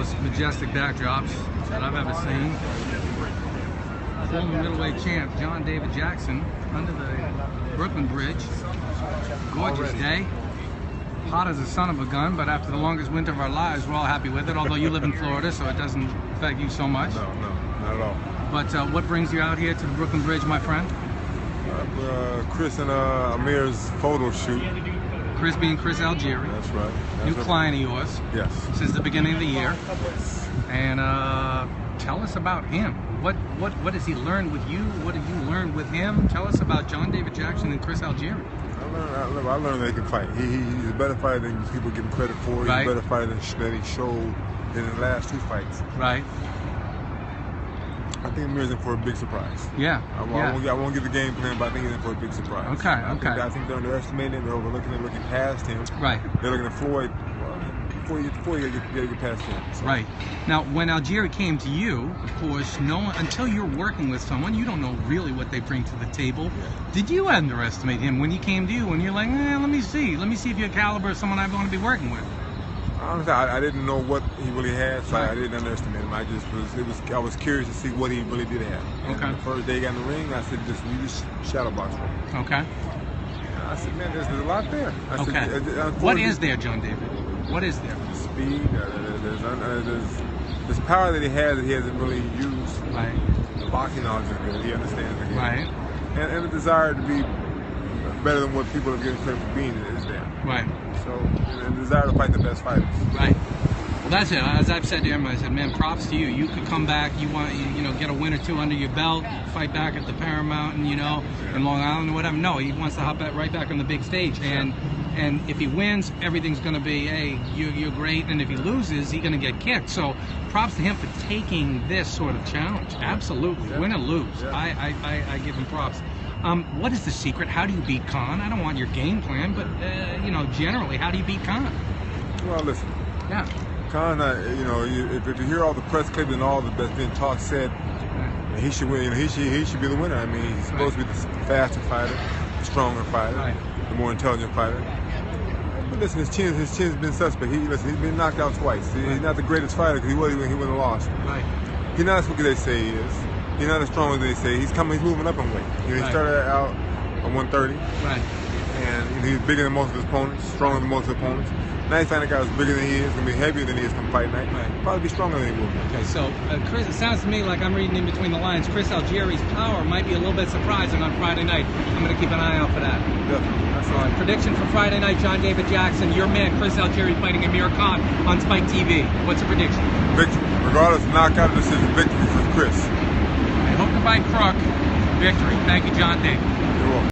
most majestic backdrops that I've ever seen. Former middleweight champ John David Jackson under the Brooklyn Bridge. Gorgeous day. Hot as a son of a gun, but after the longest winter of our lives, we're all happy with it. Although you live in Florida, so it doesn't affect you so much. No, not at all. But what brings you out here to the Brooklyn Bridge, my friend? Chris and Amir's photo shoot. Chris being Khan-Algieri. That's right. New client of yours. Yes. Since the beginning of the year. And tell us about him. What has he learned with you? What have you learned with him? Tell us about John David Jackson and Khan-Algieri. I learned that he can fight. He's a better fighter than people give him credit for. He's a better fighter than he showed in the last 2 fights. Right. I think Amir's in for a big surprise. Yeah. I won't give the game plan, but I think he's in for a big surprise. Okay. I think they're underestimating him. They're overlooking him, looking past him. Right. They're looking at Floyd. Before you get past him. So. Right. Now, when Algieri came to you, of course, until you're working with someone, you don't know really what they bring to the table. Yeah. Did you underestimate him when he came to you? When you're like, let me see if you're a caliber of someone I want to be working with. Honestly, I didn't know what he really had, so I didn't underestimate him. I was curious to see what he really did have. And the first day he got in the ring, I said, you just shadow box for him. Okay. I said, man, there's a lot there. What is there, John David? What is there? Speed. There's power that he has that he hasn't really used. Right. The boxing knowledge is good. He understands the game. Right. And a desire to be better than what people are getting credit for being is there. Right. So, and a desire to fight the best fighters. Right. Well, that's it. As I've said to him, I said, man, props to you. You could come back. You want, get a win or two under your belt, fight back at the Paramount, and in Long Island or whatever. No, he wants to hop right back on the big stage. And if he wins, everything's going to be, hey, you're great. And if he loses, he's going to get kicked. So props to him for taking this sort of challenge. Absolutely. Yeah. Win or lose. Yeah. I give him props. What is the secret? How do you beat Khan? I don't want your game plan, but, generally, how do you beat Khan? Well, listen. Yeah. Khan, if you hear all the press clips and all that's been talk said, he should win. He should be the winner. I mean, he's supposed to be the faster fighter, the stronger fighter, the more intelligent fighter. But listen, his chin's been suspect. He's been knocked out twice. He's not the greatest fighter because he wouldn't have lost. Right. He's not as quick as they say he is. He's not as strong as they say. He's moving up in weight. He started out at 130. Right. And he's bigger than most of his opponents, stronger than most of his opponents. Now he's finding a guy who's bigger than he is, going to be heavier than he is come fight night. Right. Probably be stronger than he will be. Okay, so Chris, it sounds to me like I'm reading in between the lines. Khan-Algieri's power might be a little bit surprising on Friday night. I'm going to keep an eye out for that. Definitely. All right, prediction for Friday night, John David Jackson, your man Khan-Algieri fighting Amir Khan on Spike TV. What's the prediction? Victory. Regardless of knockout decision, victory for Chris. I hope to fight Crook. Victory. Thank you, John David.